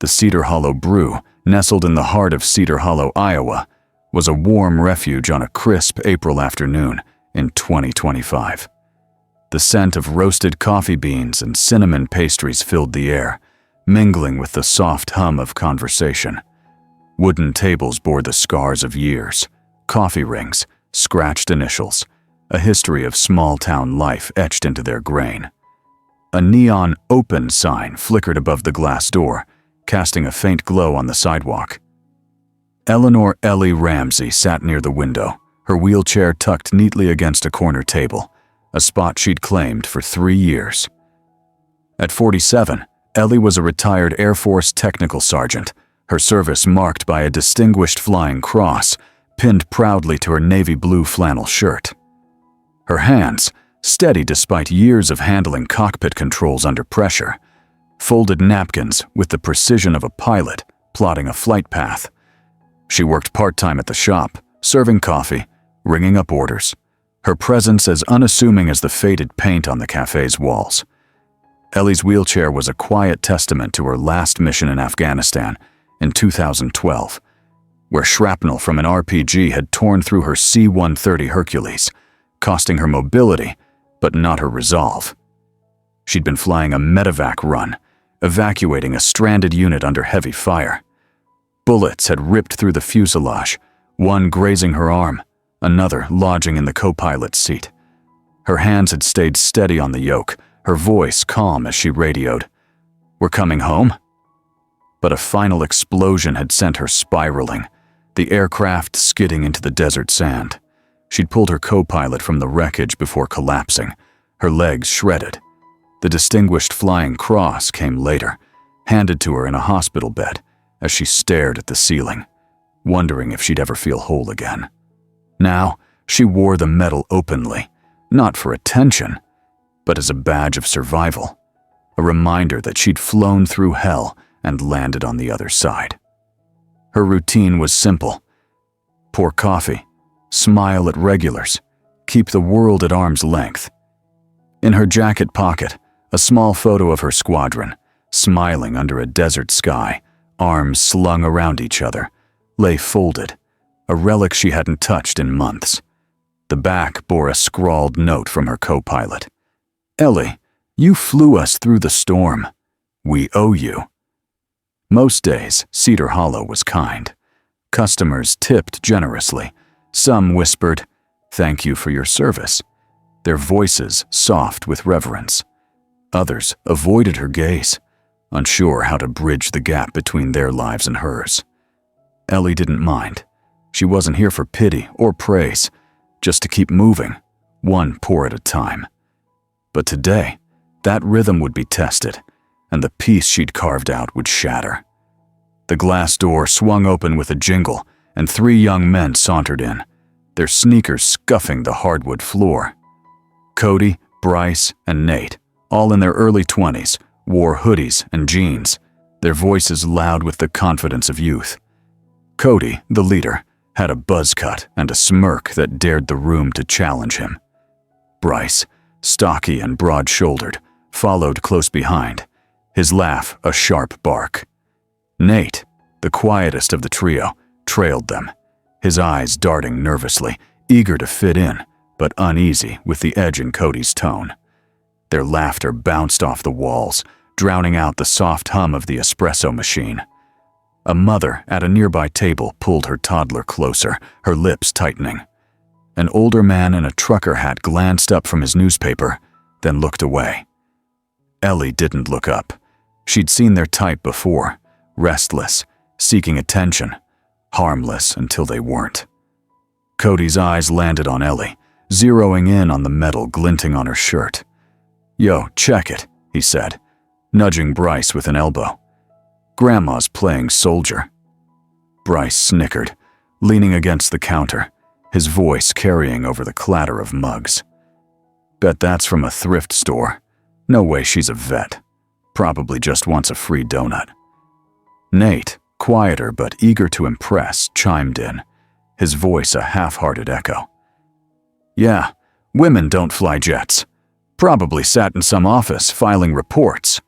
The Cedar Hollow Brew, nestled in the heart of Cedar Hollow, Iowa, was a warm refuge on a crisp April afternoon in 2025. The scent of roasted coffee beans and cinnamon pastries filled the air, mingling with the soft hum of conversation. Wooden tables bore the scars of years, coffee rings, scratched initials, a history of small-town life etched into their grain. A neon "open" sign flickered above the glass door, casting a faint glow on the sidewalk. Eleanor Ellie Ramsey sat near the window, her wheelchair tucked neatly against a corner table, a spot she'd claimed for 3 years. At 47, Ellie was a retired Air Force technical sergeant, her service marked by a distinguished flying cross pinned proudly to her navy blue flannel shirt. Her hands, steady despite years of handling cockpit controls under pressure, folded napkins with the precision of a pilot plotting a flight path. She worked part-time at the shop, serving coffee, ringing up orders, her presence as unassuming as the faded paint on the cafe's walls. Ellie's wheelchair was a quiet testament to her last mission in Afghanistan in 2012, where shrapnel from an RPG had torn through her C-130 Hercules, costing her mobility, but not her resolve. She'd been flying a medevac run, evacuating a stranded unit under heavy fire. Bullets had ripped through the fuselage, one grazing her arm, another lodging in the co-pilot's seat. Her hands had stayed steady on the yoke, her voice calm as she radioed, "We're coming home?" But a final explosion had sent her spiraling, the aircraft skidding into the desert sand. She'd pulled her co-pilot from the wreckage before collapsing, her legs shredded. The distinguished flying cross came later, handed to her in a hospital bed as she stared at the ceiling, wondering if she'd ever feel whole again. Now, she wore the medal openly, not for attention, but as a badge of survival, a reminder that she'd flown through hell and landed on the other side. Her routine was simple: pour coffee, smile at regulars, keep the world at arm's length. In her jacket pocket, a small photo of her squadron, smiling under a desert sky, arms slung around each other, lay folded, a relic she hadn't touched in months. The back bore a scrawled note from her co-pilot. "Ellie, you flew us through the storm. We owe you." Most days, Cedar Hollow was kind. Customers tipped generously. Some whispered, "Thank you for your service," their voices soft with reverence. Others avoided her gaze, unsure how to bridge the gap between their lives and hers. Ellie didn't mind. She wasn't here for pity or praise, just to keep moving, one pour at a time. But today, that rhythm would be tested, and the piece she'd carved out would shatter. The glass door swung open with a jingle, and 3 young men sauntered in, their sneakers scuffing the hardwood floor. Cody, Bryce, and Nate, all in their early 20s, wore hoodies and jeans, their voices loud with the confidence of youth. Cody, the leader, had a buzz cut and a smirk that dared the room to challenge him. Bryce, stocky and broad-shouldered, followed close behind, his laugh a sharp bark. Nate, the quietest of the trio, trailed them, his eyes darting nervously, eager to fit in, but uneasy with the edge in Cody's tone. Their laughter bounced off the walls, drowning out the soft hum of the espresso machine. A mother at a nearby table pulled her toddler closer, her lips tightening. An older man in a trucker hat glanced up from his newspaper, then looked away. Ellie didn't look up. She'd seen their type before, restless, seeking attention, harmless until they weren't. Cody's eyes landed on Ellie, zeroing in on the metal glinting on her shirt. "Yo, check it," he said, nudging Bryce with an elbow. "Grandma's playing soldier." Bryce snickered, leaning against the counter, his voice carrying over the clatter of mugs. "Bet that's from a thrift store. No way she's a vet. Probably just wants a free donut." Nate, quieter but eager to impress, chimed in, his voice a half-hearted echo. "Yeah, women don't fly jets. Probably sat in some office filing reports."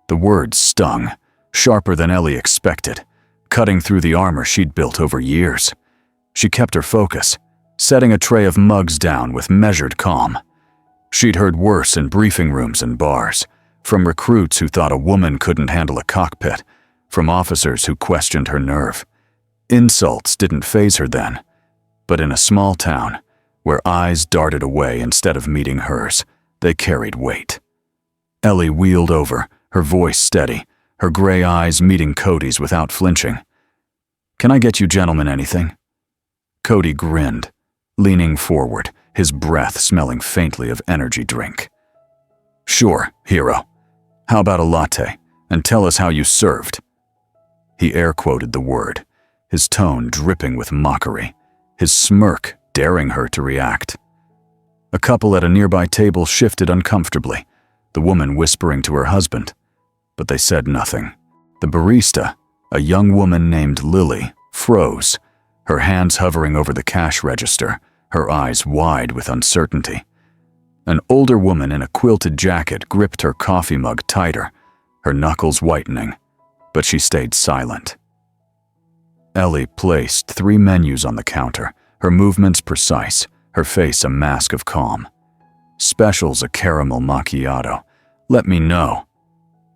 The words stung, sharper than Ellie expected, cutting through the armor she'd built over years. She kept her focus, setting a tray of mugs down with measured calm. She'd heard worse in briefing rooms and bars, from recruits who thought a woman couldn't handle a cockpit, from officers who questioned her nerve. Insults didn't faze her then, but in a small town, where eyes darted away instead of meeting hers, they carried weight. Ellie wheeled over, her voice steady, her gray eyes meeting Cody's without flinching. "Can I get you gentlemen anything?" Cody grinned, leaning forward, his breath smelling faintly of energy drink. "Sure, hero. How about a latte? And tell us how you served." He air-quoted the word, his tone dripping with mockery, his smirk daring her to react. A couple at a nearby table shifted uncomfortably, the woman whispering to her husband, but they said nothing. The barista, a young woman named Lily, froze, her hands hovering over the cash register, her eyes wide with uncertainty. An older woman in a quilted jacket gripped her coffee mug tighter, her knuckles whitening, but she stayed silent. Ellie placed 3 menus on the counter, her movements precise, her face a mask of calm. "Special's a caramel macchiato. Let me know."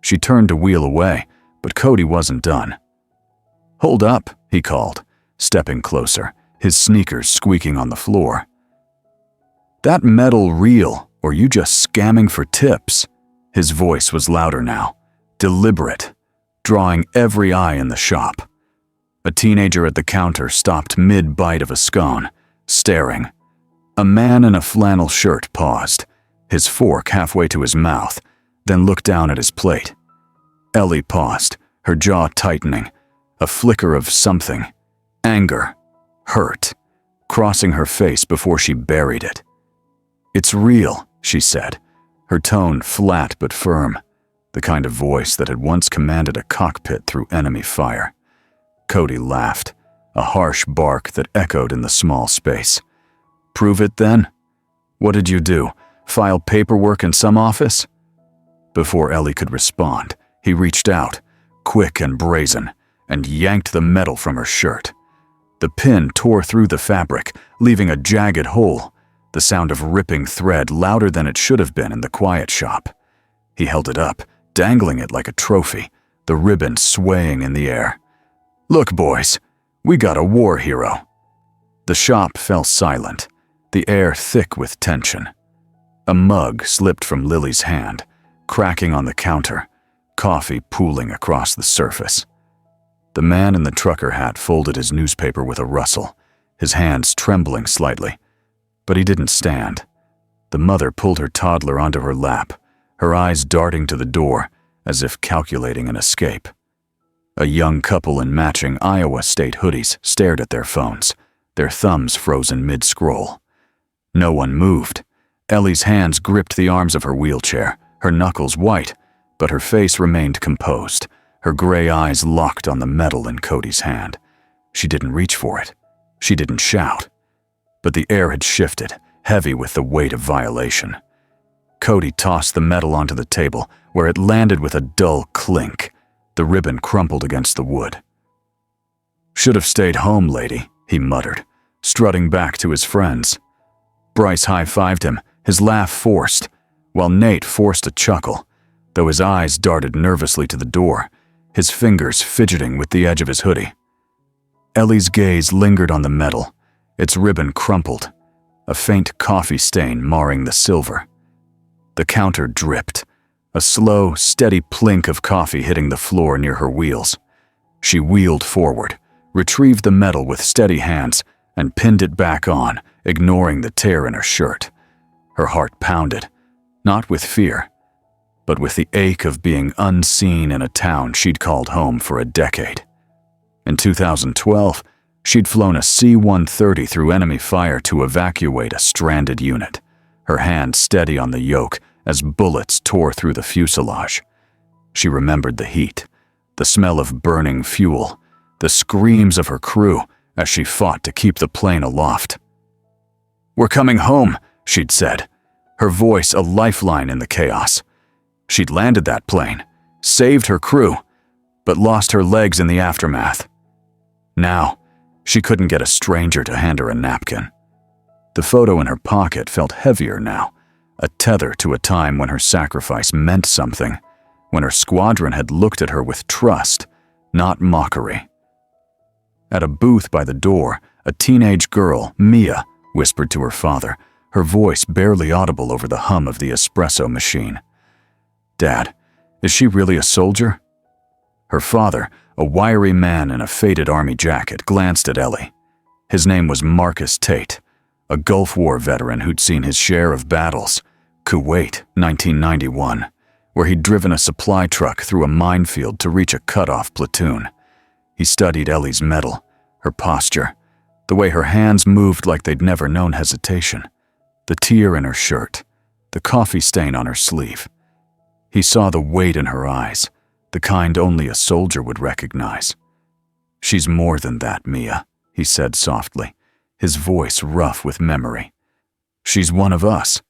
She turned to wheel away, but Cody wasn't done. "Hold up," he called, stepping closer, his sneakers squeaking on the floor. "That metal real, or you just scamming for tips?" His voice was louder now, deliberate, drawing every eye in the shop. A teenager at the counter stopped mid-bite of a scone, staring. A man in a flannel shirt paused, his fork halfway to his mouth, then looked down at his plate. Ellie paused, her jaw tightening, a flicker of something, anger, hurt, crossing her face before she buried it. "It's real," she said, her tone flat but firm, the kind of voice that had once commanded a cockpit through enemy fire. Cody laughed, a harsh bark that echoed in the small space. "Prove it then? What did you do? File paperwork in some office?" Before Ellie could respond, he reached out, quick and brazen, and yanked the metal from her shirt. The pin tore through the fabric, leaving a jagged hole, the sound of ripping thread louder than it should have been in the quiet shop. He held it up, dangling it like a trophy, the ribbon swaying in the air. "Look, boys, we got a war hero." The shop fell silent, the air thick with tension. A mug slipped from Lily's hand, cracking on the counter, coffee pooling across the surface. The man in the trucker hat folded his newspaper with a rustle, his hands trembling slightly. But he didn't stand. The mother pulled her toddler onto her lap, her eyes darting to the door, as if calculating an escape. A young couple in matching Iowa State hoodies stared at their phones, their thumbs frozen mid-scroll. No one moved. Ellie's hands gripped the arms of her wheelchair, her knuckles white, but her face remained composed, her gray eyes locked on the metal in Cody's hand. She didn't reach for it. She didn't shout. But the air had shifted, heavy with the weight of violation. Cody tossed the metal onto the table, where it landed with a dull clink. The ribbon crumpled against the wood. "Should have stayed home, lady," he muttered, strutting back to his friends. Bryce high-fived him, his laugh forced, while Nate forced a chuckle, though his eyes darted nervously to the door, his fingers fidgeting with the edge of his hoodie. Ellie's gaze lingered on the metal, its ribbon crumpled, a faint coffee stain marring the silver. The counter dripped, a slow, steady plink of coffee hitting the floor near her wheels. She wheeled forward, retrieved the metal with steady hands, and pinned it back on, ignoring the tear in her shirt. Her heart pounded, not with fear, but with the ache of being unseen in a town she'd called home for a decade. In 2012, she'd flown a C-130 through enemy fire to evacuate a stranded unit, her hand steady on the yoke as bullets tore through the fuselage. She remembered the heat, the smell of burning fuel, the screams of her crew as she fought to keep the plane aloft. "We're coming home," she'd said, her voice a lifeline in the chaos. She'd landed that plane, saved her crew, but lost her legs in the aftermath. Now, she couldn't get a stranger to hand her a napkin. The photo in her pocket felt heavier now, a tether to a time when her sacrifice meant something, when her squadron had looked at her with trust, not mockery. At a booth by the door, a teenage girl, Mia, whispered to her father, her voice barely audible over the hum of the espresso machine. "Dad, is she really a soldier?" Her father, a wiry man in a faded army jacket, glanced at Ellie. His name was Marcus Tate, a Gulf War veteran who'd seen his share of battles. Kuwait, 1991, where he'd driven a supply truck through a minefield to reach a cut-off platoon. He studied Ellie's mettle, her posture, the way her hands moved like they'd never known hesitation, the tear in her shirt, the coffee stain on her sleeve. He saw the weight in her eyes, the kind only a soldier would recognize. "She's more than that, Mia," he said softly, his voice rough with memory. "She's one of us."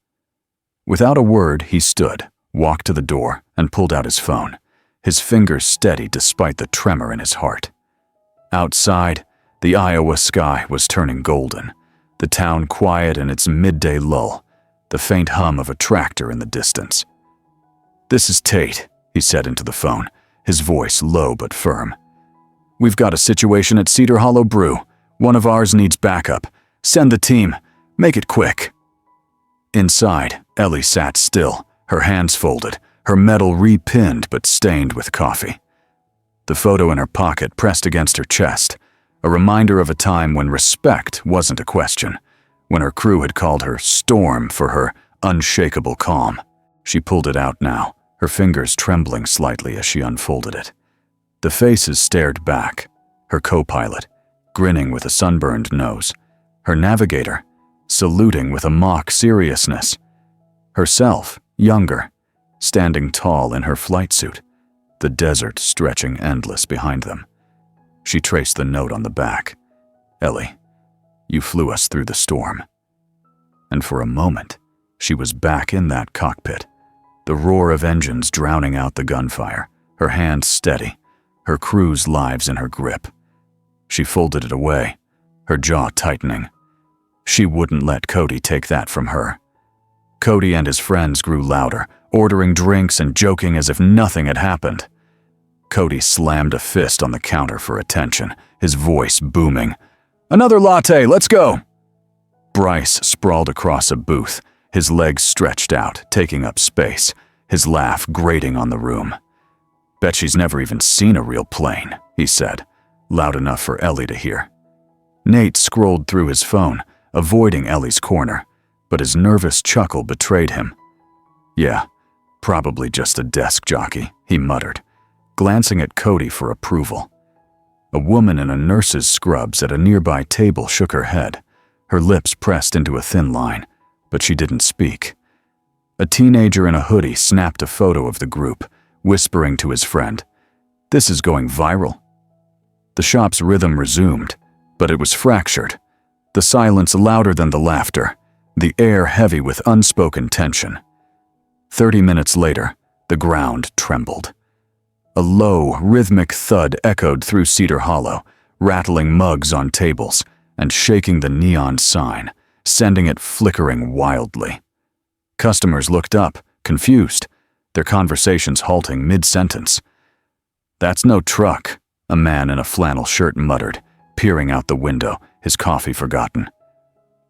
Without a word, he stood, walked to the door, and pulled out his phone, his fingers steady despite the tremor in his heart. Outside, the Iowa sky was turning golden, the town quiet in its midday lull, the faint hum of a tractor in the distance. "This is Tate," he said into the phone, his voice low but firm. "We've got a situation at Cedar Hollow Brew. One of ours needs backup. Send the team. Make it quick." Inside, Ellie sat still, her hands folded, her metal re-pinned but stained with coffee. The photo in her pocket pressed against her chest, a reminder of a time when respect wasn't a question, when her crew had called her Storm for her unshakable calm. She pulled it out now, her fingers trembling slightly as she unfolded it. The faces stared back, her co-pilot, grinning with a sunburned nose, her navigator, saluting with a mock seriousness, herself, younger, standing tall in her flight suit, the desert stretching endless behind them. She traced the note on the back. "Ellie, you flew us through the storm." And for a moment, she was back in that cockpit, the roar of engines drowning out the gunfire, her hands steady, her crew's lives in her grip. She folded it away, her jaw tightening. She wouldn't let Cody take that from her. Cody and his friends grew louder, ordering drinks and joking as if nothing had happened. Cody slammed a fist on the counter for attention, his voice booming. "Another latte, let's go!" Bryce sprawled across a booth, his legs stretched out, taking up space, his laugh grating on the room. "Bet she's never even seen a real plane," he said, loud enough for Ellie to hear. Nate scrolled through his phone, avoiding Ellie's corner, but his nervous chuckle betrayed him. "Yeah, probably just a desk jockey," he muttered, glancing at Cody for approval. A woman in a nurse's scrubs at a nearby table shook her head, her lips pressed into a thin line, but she didn't speak. A teenager in a hoodie snapped a photo of the group, whispering to his friend, "This is going viral." The shop's rhythm resumed, but it was fractured, the silence louder than the laughter, the air heavy with unspoken tension. 30 minutes later, the ground trembled. A low, rhythmic thud echoed through Cedar Hollow, rattling mugs on tables and shaking the neon sign, sending it flickering wildly. Customers looked up, confused, their conversations halting mid-sentence. "That's no truck," a man in a flannel shirt muttered, peering out the window, his coffee forgotten.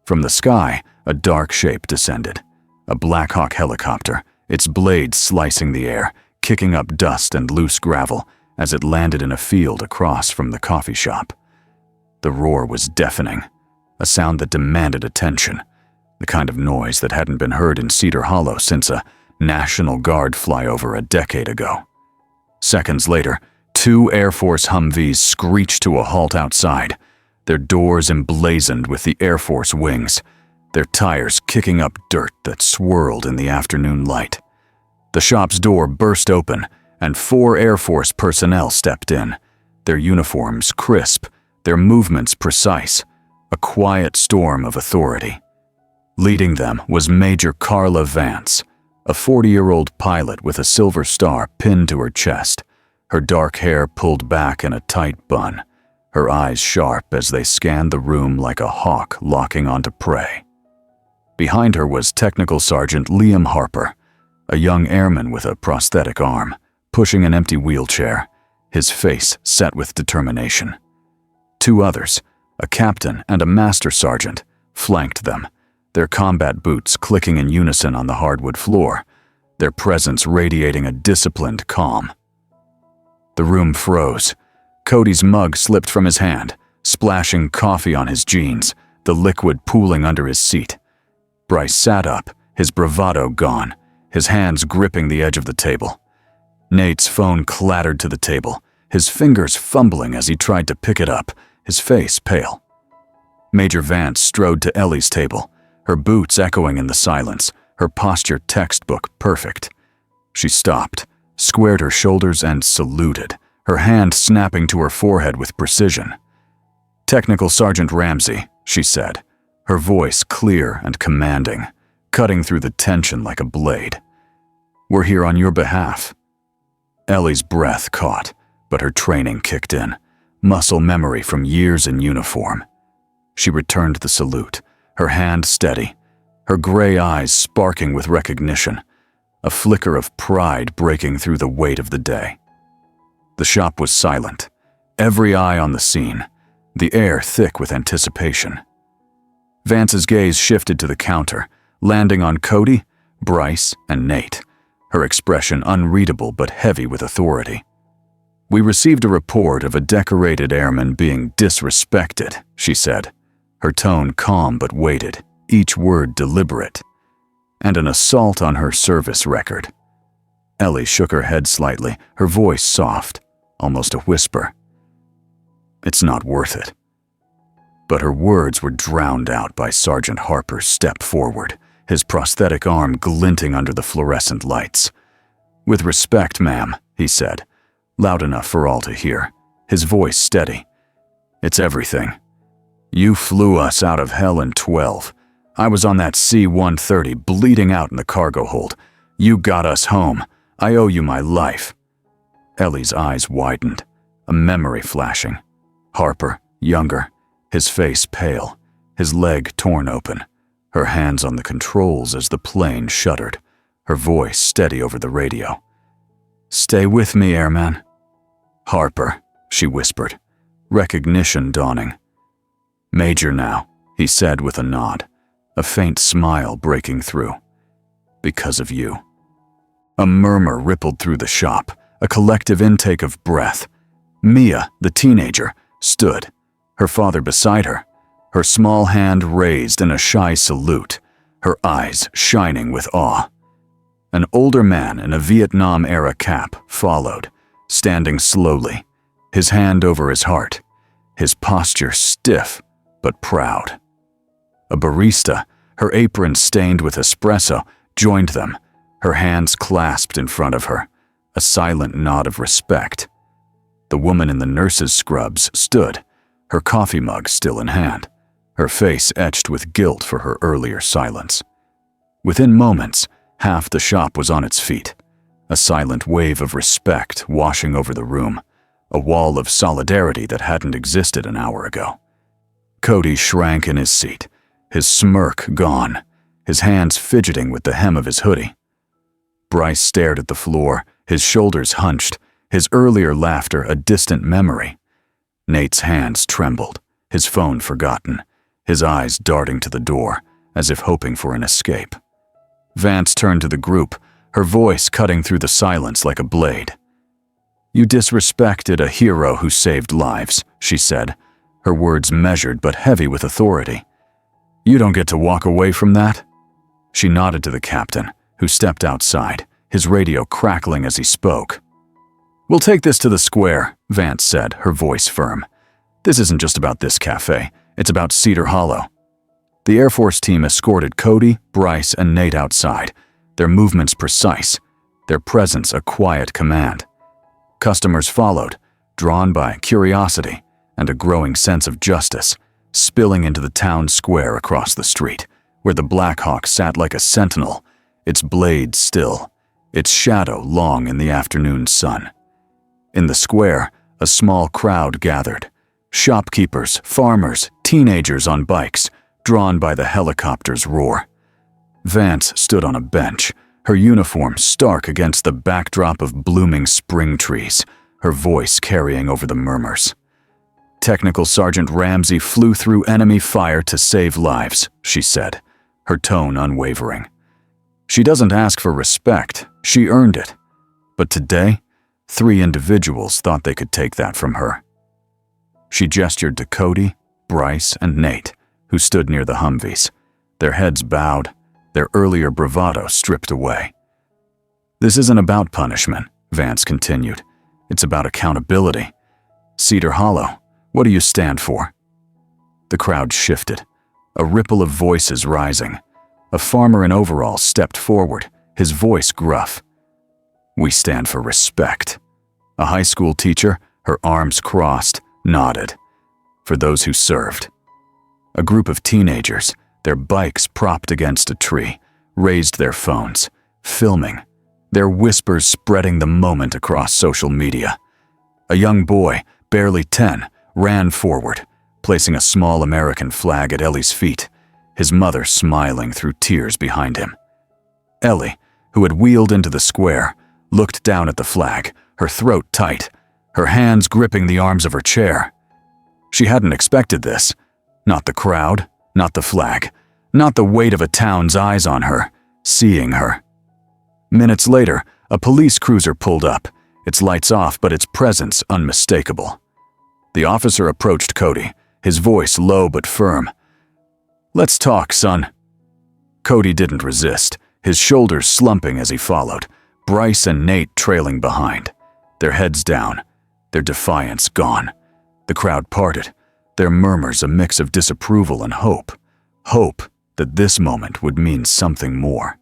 From the sky, a dark shape descended, a Black Hawk helicopter, its blades slicing the air, kicking up dust and loose gravel as it landed in a field across from the coffee shop. The roar was deafening, a sound that demanded attention, the kind of noise that hadn't been heard in Cedar Hollow since a National Guard flyover a decade ago. Seconds later, 2 Air Force Humvees screeched to a halt outside, their doors emblazoned with the Air Force wings, their tires kicking up dirt that swirled in the afternoon light. The shop's door burst open, and 4 Air Force personnel stepped in, their uniforms crisp, their movements precise, a quiet storm of authority. Leading them was Major Carla Vance, a 40-year-old pilot with a silver star pinned to her chest, her dark hair pulled back in a tight bun, her eyes sharp as they scanned the room like a hawk locking onto prey. Behind her was Technical Sergeant Liam Harper, a young airman with a prosthetic arm, pushing an empty wheelchair, his face set with determination. Two others, a captain and a master sergeant, flanked them, their combat boots clicking in unison on the hardwood floor, their presence radiating a disciplined calm. The room froze. Cody's mug slipped from his hand, splashing coffee on his jeans, the liquid pooling under his seat. Bryce sat up, his bravado gone, his hands gripping the edge of the table. Nate's phone clattered to the table, his fingers fumbling as he tried to pick it up, his face pale. Major Vance strode to Ellie's table, her boots echoing in the silence, her posture textbook perfect. She stopped, squared her shoulders and saluted, her hand snapping to her forehead with precision. "Technical Sergeant Ramsey," she said, her voice clear and commanding, cutting through the tension like a blade. "We're here on your behalf." Ellie's breath caught, but her training kicked in, muscle memory from years in uniform. She returned the salute, her hand steady, her gray eyes sparking with recognition, a flicker of pride breaking through the weight of the day. The shop was silent, every eye on the scene, the air thick with anticipation. Vance's gaze shifted to the counter, landing on Cody, Bryce, and Nate, her expression unreadable but heavy with authority. "We received a report of a decorated airman being disrespected," she said, her tone calm but weighted, each word deliberate, "and an assault on her service record." Ellie shook her head slightly, her voice soft, almost a whisper. "It's not worth it." But her words were drowned out by Sergeant Harper's step forward, his prosthetic arm glinting under the fluorescent lights. "With respect, ma'am," he said, loud enough for all to hear, his voice steady. "It's everything. You flew us out of hell in 12. I was on that C-130 bleeding out in the cargo hold. You got us home. I owe you my life." Ellie's eyes widened, a memory flashing. Harper, younger, his face pale, his leg torn open, her hands on the controls as the plane shuddered, her voice steady over the radio. "Stay with me, airman." "Harper," she whispered, recognition dawning. "Major now," he said with a nod, a faint smile breaking through. "Because of you." A murmur rippled through the shop, a collective intake of breath. Mia, the teenager, stood, her father beside her, her small hand raised in a shy salute, her eyes shining with awe. An older man in a Vietnam-era cap followed, standing slowly, his hand over his heart, his posture stiff but proud. A barista, her apron stained with espresso, joined them, her hands clasped in front of her, a silent nod of respect. The woman in the nurse's scrubs stood, her coffee mug still in hand, her face etched with guilt for her earlier silence. Within moments, half the shop was on its feet, a silent wave of respect washing over the room, a wall of solidarity that hadn't existed an hour ago. Cody shrank in his seat, his smirk gone, his hands fidgeting with the hem of his hoodie. Bryce stared at the floor, his shoulders hunched, his earlier laughter a distant memory. Nate's hands trembled, his phone forgotten, his eyes darting to the door, as if hoping for an escape. Vance turned to the group, her voice cutting through the silence like a blade. "You disrespected a hero who saved lives," she said, her words measured but heavy with authority. "You don't get to walk away from that." She nodded to the captain, who stepped outside, his radio crackling as he spoke. "We'll take this to the square," Vance said, her voice firm. "This isn't just about this cafe, it's about Cedar Hollow." The Air Force team escorted Cody, Bryce, and Nate outside, their movements precise, their presence a quiet command. Customers followed, drawn by curiosity and a growing sense of justice, spilling into the town square across the street, where the Black Hawk sat like a sentinel, its blade still, its shadow long in the afternoon sun. In the square, a small crowd gathered. Shopkeepers, farmers, teenagers on bikes, drawn by the helicopter's roar. Vance stood on a bench, her uniform stark against the backdrop of blooming spring trees, her voice carrying over the murmurs. "Technical Sergeant Ramsey flew through enemy fire to save lives," she said, her tone unwavering. "She doesn't ask for respect, she earned it. But today, 3 individuals thought they could take that from her." She gestured to Cody, Bryce, and Nate, who stood near the Humvees, their heads bowed, their earlier bravado stripped away. "This isn't about punishment," Vance continued. "It's about accountability. Cedar Hollow, what do you stand for?" The crowd shifted, a ripple of voices rising. A farmer in overalls stepped forward, his voice gruff. "We stand for respect." A high school teacher, her arms crossed, nodded. "For those who served." A group of teenagers, their bikes propped against a tree, raised their phones, filming, their whispers spreading the moment across social media. A young boy, barely 10, ran forward, placing a small American flag at Ellie's feet, his mother smiling through tears behind him. Ellie, who had wheeled into the square, looked down at the flag, her throat tight, her hands gripping the arms of her chair. She hadn't expected this. Not the crowd, not the flag, not the weight of a town's eyes on her, seeing her. Minutes later, a police cruiser pulled up, its lights off but its presence unmistakable. The officer approached Cody, his voice low but firm. "Let's talk, son." Cody didn't resist, his shoulders slumping as he followed, Bryce and Nate trailing behind, their heads down, their defiance gone. The crowd parted, their murmurs a mix of disapproval and hope. Hope that this moment would mean something more.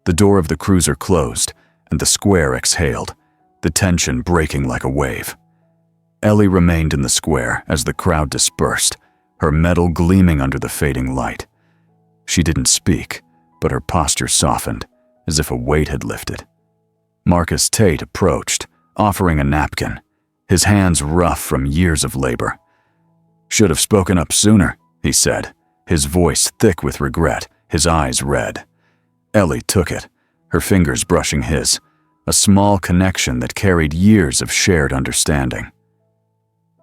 The door of the cruiser closed, and the square exhaled, the tension breaking like a wave. Ellie remained in the square as the crowd dispersed, her metal gleaming under the fading light. She didn't speak, but her posture softened, as if a weight had lifted. Marcus Tate approached, offering a napkin, his hands rough from years of labor. "Should have spoken up sooner," he said, his voice thick with regret, his eyes red. Ellie took it, her fingers brushing his, a small connection that carried years of shared understanding.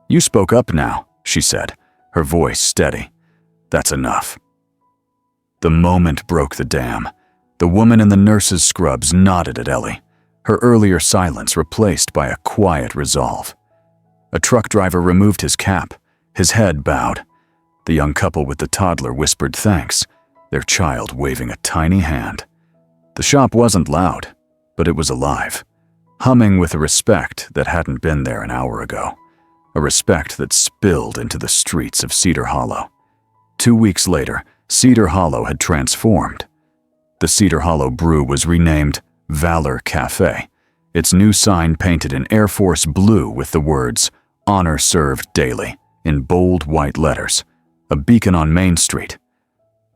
"You spoke up now," she said, her voice steady. "That's enough." The moment broke the dam. The woman in the nurse's scrubs nodded at Ellie, her earlier silence replaced by a quiet resolve. A truck driver removed his cap, his head bowed. The young couple with the toddler whispered thanks, their child waving a tiny hand. The shop wasn't loud, but it was alive, humming with a respect that hadn't been there an hour ago, a respect that spilled into the streets of Cedar Hollow. 2 weeks later, Cedar Hollow had transformed. The Cedar Hollow Brew was renamed Valor Cafe, its new sign painted in Air Force blue with the words, "Honor Served Daily," in bold white letters, a beacon on Main Street.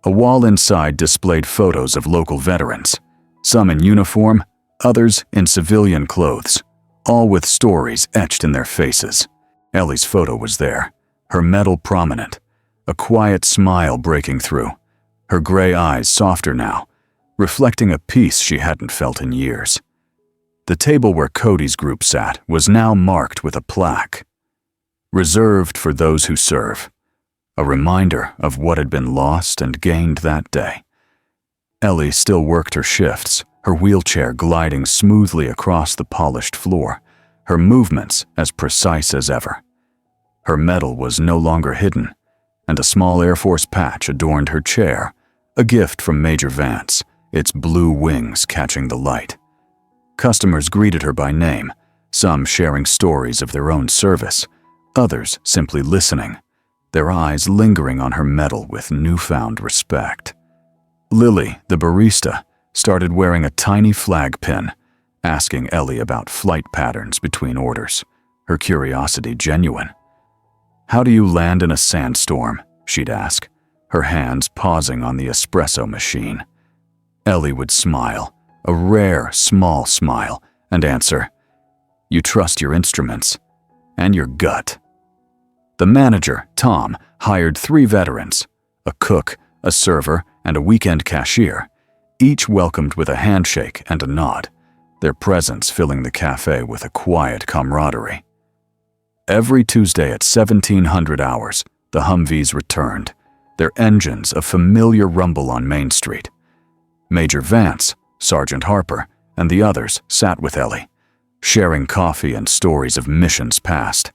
A wall inside displayed photos of local veterans, some in uniform, others in civilian clothes, all with stories etched in their faces. Ellie's photo was there, her medal prominent, a quiet smile breaking through, her gray eyes softer now, reflecting a peace she hadn't felt in years. The table where Cody's group sat was now marked with a plaque, "Reserved for those who serve," a reminder of what had been lost and gained that day. Ellie still worked her shifts, her wheelchair gliding smoothly across the polished floor, her movements as precise as ever. Her medal was no longer hidden, and a small Air Force patch adorned her chair, a gift from Major Vance, its blue wings catching the light. Customers greeted her by name, some sharing stories of their own service, others simply listening, their eyes lingering on her medal with newfound respect. Lily, the barista, started wearing a tiny flag pin, asking Ellie about flight patterns between orders, her curiosity genuine. "How do you land in a sandstorm?" she'd ask, her hands pausing on the espresso machine. Ellie would smile, a rare, small smile, and answer, You trust your instruments and your gut. The manager, Tom, hired 3 veterans, a cook, a server, and a weekend cashier, each welcomed with a handshake and a nod, their presence filling the cafe with a quiet camaraderie. Every Tuesday at 1700 hours, the Humvees returned, their engines a familiar rumble on Main Street. Major Vance, Sergeant Harper, and the others sat with Ellie, sharing coffee and stories of missions past,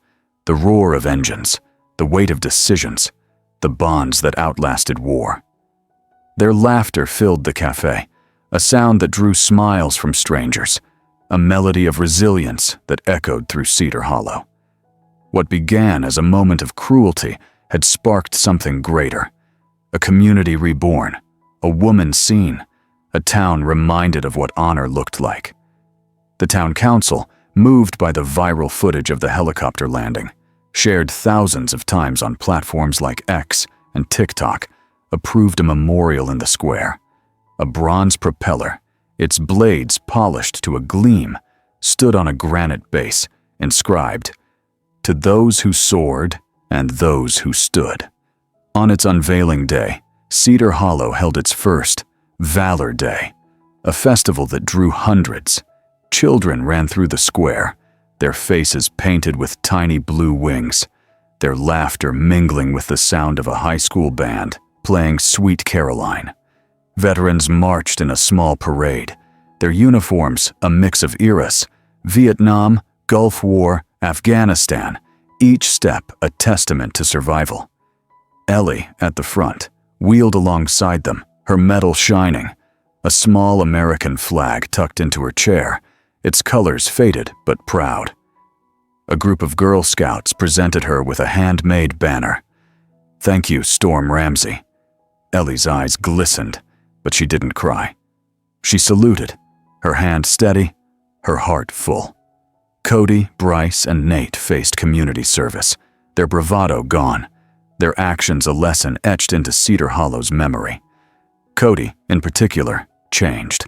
the roar of engines, the weight of decisions, the bonds that outlasted war. Their laughter filled the cafe, a sound that drew smiles from strangers, a melody of resilience that echoed through Cedar Hollow. What began as a moment of cruelty had sparked something greater, a community reborn, a woman seen, a town reminded of what honor looked like. The town council, moved by the viral footage of the helicopter landing, shared thousands of times on platforms like X and TikTok, approved a memorial in the square. A bronze propeller, its blades polished to a gleam, stood on a granite base, inscribed, "To those who soared and those who stood." On its unveiling day, Cedar Hollow held its first Valor Day, a festival that drew hundreds. Children ran through the square, their faces painted with tiny blue wings, their laughter mingling with the sound of a high school band playing Sweet Caroline. Veterans marched in a small parade, their uniforms a mix of eras, Vietnam, Gulf War, Afghanistan, each step a testament to survival. Ellie, at the front, wheeled alongside them, her medal shining, a small American flag tucked into her chair, its colors faded but proud. A group of Girl Scouts presented her with a handmade banner. "Thank you, Storm Ramsey." Ellie's eyes glistened, but she didn't cry. She saluted, her hand steady, her heart full. Cody, Bryce, and Nate faced community service, their bravado gone, their actions a lesson etched into Cedar Hollow's memory. Cody, in particular, changed.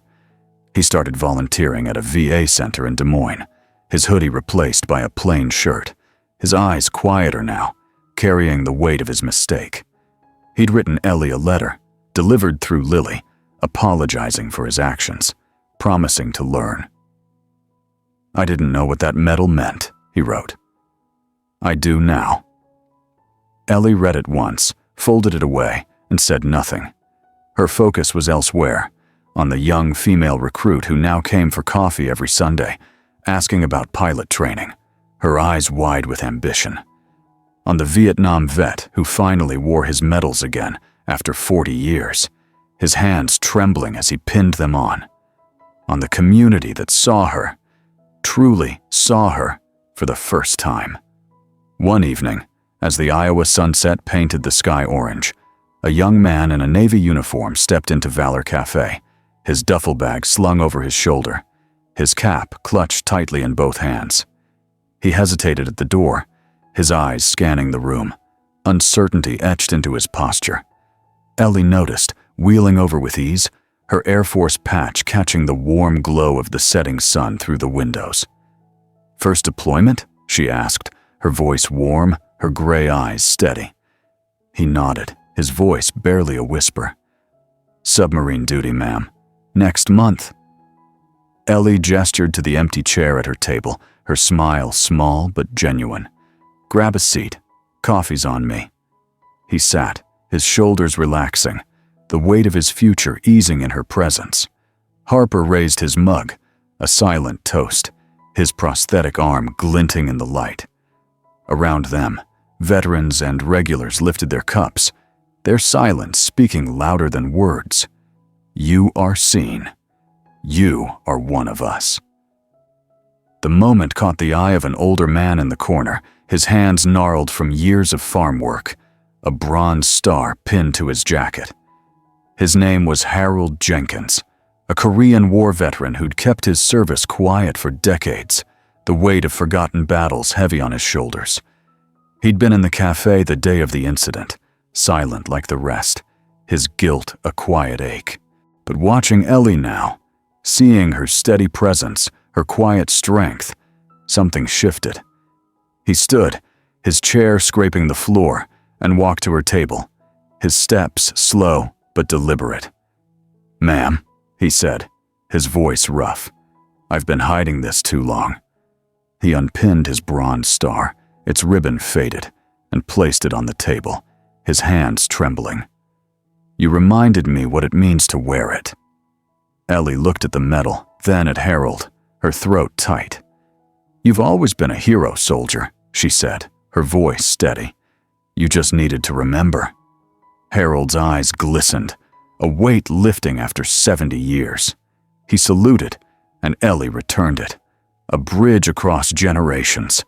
He started volunteering at a VA center in Des Moines, his hoodie replaced by a plain shirt, his eyes quieter now, carrying the weight of his mistake. He'd written Ellie a letter, delivered through Lily, apologizing for his actions, promising to learn. "I didn't know what that medal meant," he wrote. "I do now." Ellie read it once, folded it away, and said nothing. Her focus was elsewhere, on the young female recruit who now came for coffee every Sunday, asking about pilot training, her eyes wide with ambition. On the Vietnam vet who finally wore his medals again after 40 years, his hands trembling as he pinned them on. On the community that saw her, truly saw her, for the first time. One evening, as the Iowa sunset painted the sky orange, a young man in a Navy uniform stepped into Valor Cafe, his duffel bag slung over his shoulder, his cap clutched tightly in both hands. He hesitated at the door, his eyes scanning the room, uncertainty etched into his posture. Ellie noticed, wheeling over with ease, her Air Force patch catching the warm glow of the setting sun through the windows. "First deployment?" she asked, her voice warm, her gray eyes steady. He nodded, his voice barely a whisper. "Submarine duty, ma'am. Next month." Ellie gestured to the empty chair at her table, her smile small but genuine. "Grab a seat. Coffee's on me." He sat, his shoulders relaxing, the weight of his future easing in her presence. Harper raised his mug, a silent toast, his prosthetic arm glinting in the light. Around them, veterans and regulars lifted their cups, their silence speaking louder than words. "You are seen. You are one of us." The moment caught the eye of an older man in the corner, his hands gnarled from years of farm work, a bronze star pinned to his jacket. His name was Harold Jenkins, a Korean War veteran who'd kept his service quiet for decades, the weight of forgotten battles heavy on his shoulders. He'd been in the cafe the day of the incident, silent like the rest, his guilt a quiet ache. But watching Ellie now, seeing her steady presence, her quiet strength, something shifted. He stood, his chair scraping the floor, and walked to her table, his steps slow but deliberate. "Ma'am," he said, his voice rough. "I've been hiding this too long." He unpinned his bronze star, its ribbon faded, and placed it on the table, his hands trembling. "You reminded me what it means to wear it." Ellie looked at the medal, then at Harold, her throat tight. "You've always been a hero, soldier," she said, her voice steady. "You just needed to remember." Harold's eyes glistened, a weight lifting after 70 years. He saluted, and Ellie returned it. A bridge across generations.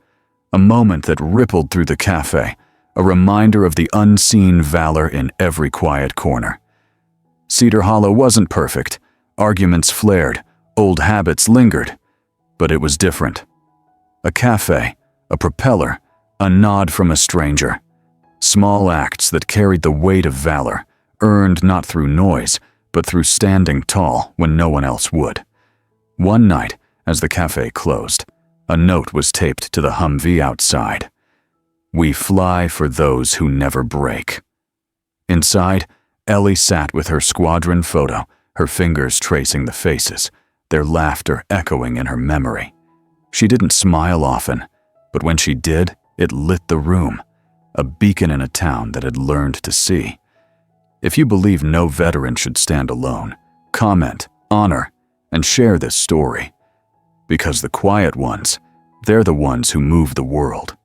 A moment that rippled through the cafe, a reminder of the unseen valor in every quiet corner. Cedar Hollow wasn't perfect. Arguments flared, old habits lingered. But it was different. A cafe, a propeller, a nod from a stranger. Small acts that carried the weight of valor, earned not through noise, but through standing tall when no one else would. One night, as the cafe closed, a note was taped to the Humvee outside. "We fly for those who never break." Inside, Ellie sat with her squadron photo, her fingers tracing the faces, their laughter echoing in her memory. She didn't smile often, but when she did, it lit the room, a beacon in a town that had learned to see. If you believe no veteran should stand alone, comment, honor, and share this story. Because the quiet ones, they're the ones who move the world.